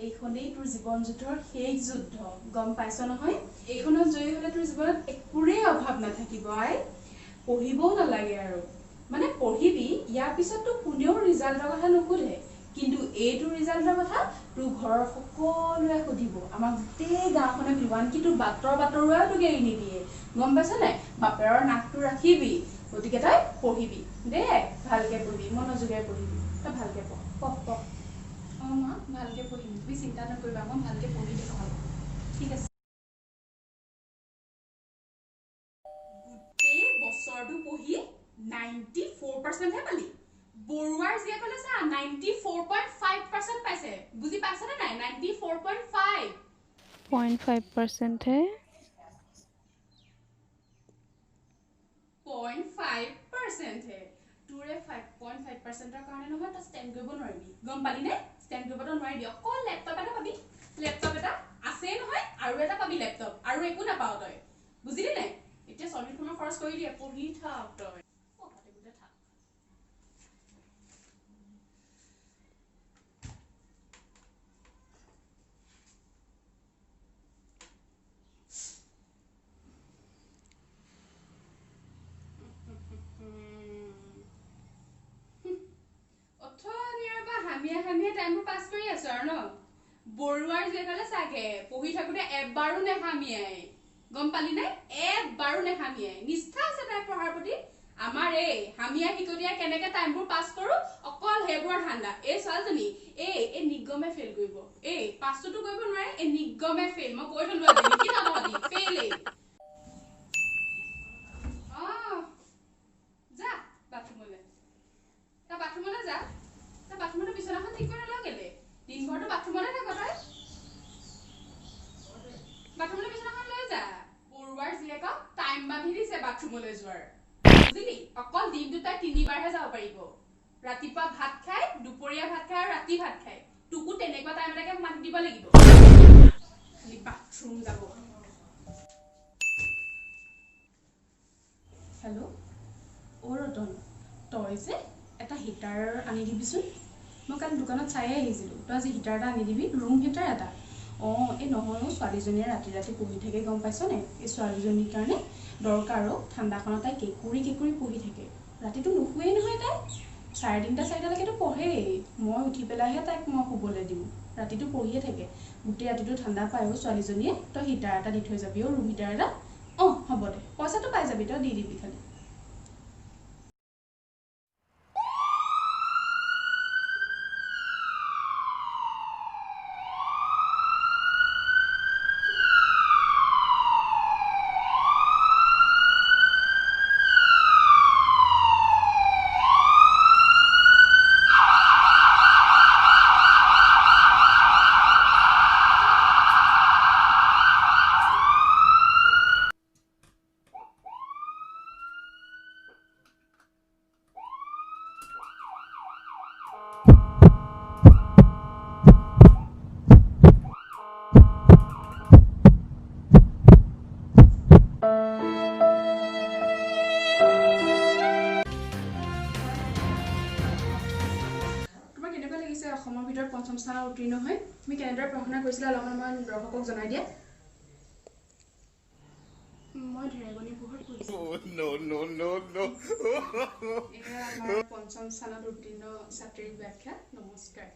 এইখনেই তোৰ জীৱন যুদ্ধৰ শেষ যুদ্ধ গম পাইছ নহয় এইখনত জয়ী হলে তোৰ জীৱনত একোৰেই অভাৱ নাথাকিব আই পঢ়িবও নালাগে আৰু মানে পঢ়িবি ইয়াৰ পিছত তো কোনেও ৰিজাল্টৰ কথা নুসুধে কিন্তু এইটো ৰিজাল্টৰ কথা তোৰ ঘৰৰ সকলোৱে সুধিব আমাক গোটেই গাঁওখনে সুধিব আনকি তোৰ বাতৰুৱাও তোক এৰি নিদিয়ে গম পাইছ নাই বাপেৰৰ নাকটো ৰাখিবি গতিকে তই পঢ়িবি দে ভালকে পঢ়িবি মনোযোগেৰে পঢ়িবি তই ভালকে পঢ় পঢ় মা ভালকে পঢ়িম তুমি চিন্তা নকৰিবা মই ভালকে পঢ়ি দেখাম ঠিক আছে গোটেই বছৰটো পঢ়ি 94% হে পালি বৰুৱাৰ জিয়া কলে চা 94.5% পাইছে বুজি পাইছ নে নাই 94.5 0.5% হে 0.5% হে তোৰে 5.5%ৰ কাৰণে নহয় তই ষ্টেণ্ড কৰিব নোৱাৰিবি গম পালি নে ষ্টেণ্ড কৰিবতো নোৱাৰিবি অকল লেপটপ এটা পাবি লেপটপ এটা আছে নহয় আৰু এটা পাবি লেপটপ আৰু একো নাপাও তই বুজিলি নাই এতিয়া সলভি ফৰ্মৰ খৰচ কৰি দিয়ে পঢ়ি থাক তই পঢ়াতে বুতে থাক হামিয়া টাইমবোৰ পাছ কৰি আছো আৰু ন বৰুৱাৰ জেগালে চাগে পঢ়ি থাকোতে এবাৰো নেহামিয়াই গম পালি নে এবাৰো নেহামিয়াই নিষ্ঠা আছে তাই পঢ়াৰ প্ৰতি আমাৰ এই হামিয়া হিকটিয়া কেনেকে টাইমবোৰ পাছ কৰো অকল হেবোৰ ঠাণ্ডা এই ছোৱালীজনী এই নিগমে ফেল কৰিব এই পাছটো কৰিব নোৱাৰে এই নিগমে ফেল মই কৈ থলো আজি কি নাপাবি ফেইলে যা বাথৰুমলৈ যা বাথৰুমত বিছনাখন ঠিক কৰি নলগেলে দিনভৰটো বাথৰুমতে থাক তই বাথৰুমলৈ বিছনাখন লৈ যা বৰুৱাৰ জীয়েকক টাইম বান্ধি দিছে বাথৰুমলৈ যোৱাৰ বুজিলি অকল দিনটো তাই 3বাৰহে যাব পাৰিব ৰাতিপুৱা ভাত খাই দুপৰীয়া ভাত খাই আৰু ৰাতি ভাত খাই তোকো তেনেকুৱা টাইম এটাকে মাতি দিব লাগিব খালি বাথৰুম যাব হেল্ল' অ ৰতন তই যে এটা হিটাৰ আনি দিবিচোন মই কালি দোকানত চাইয়ে আহিছিলোঁ তই আজি হিটাৰ এটা আনি দিবি ৰুম হিটাৰ এটা এই নহয় ছোৱালীজনীয়ে ৰাতি পঢ়ি থাকে গম পাইছ নাই এই ছোৱালীজনীৰ কাৰণে দৰকাৰ ঠাণ্ডাখনত তাই কেঁকুৰি পঢ়ি থাকে ৰাতিটো নুশুৱেই নহয় তাই 3:30 4টালৈকেতো পঢ়েই মই উঠি পেলাইহে তাইক মই শুবলৈ দিওঁ ৰাতিটো পঢ়িয়ে থাকে গোটেই ৰাতিটো ঠাণ্ডা পায় ছোৱালীজনীয়ে তই হিটাৰ এটা দি থৈ যাবি ৰুম হিটাৰ এটা হ'ব দে পইচাটো পাই যাবি তই দি দিবি খালি অসমৰ ভিতৰত পঞ্চম স্থানত উত্তীৰ্ণ হৈ তুমি কেনেদৰে পঢ়া-শুনা কৰিছিলা অলপমান দৰ্শকক জনাই দিয়া মই ঢেৰেগনি পোহৰত পঢ়িছো এয়া আমাৰ পঞ্চম স্থানত উত্তীৰ্ণ ছাত্ৰীৰ ব্যাখ্যা নমস্কাৰ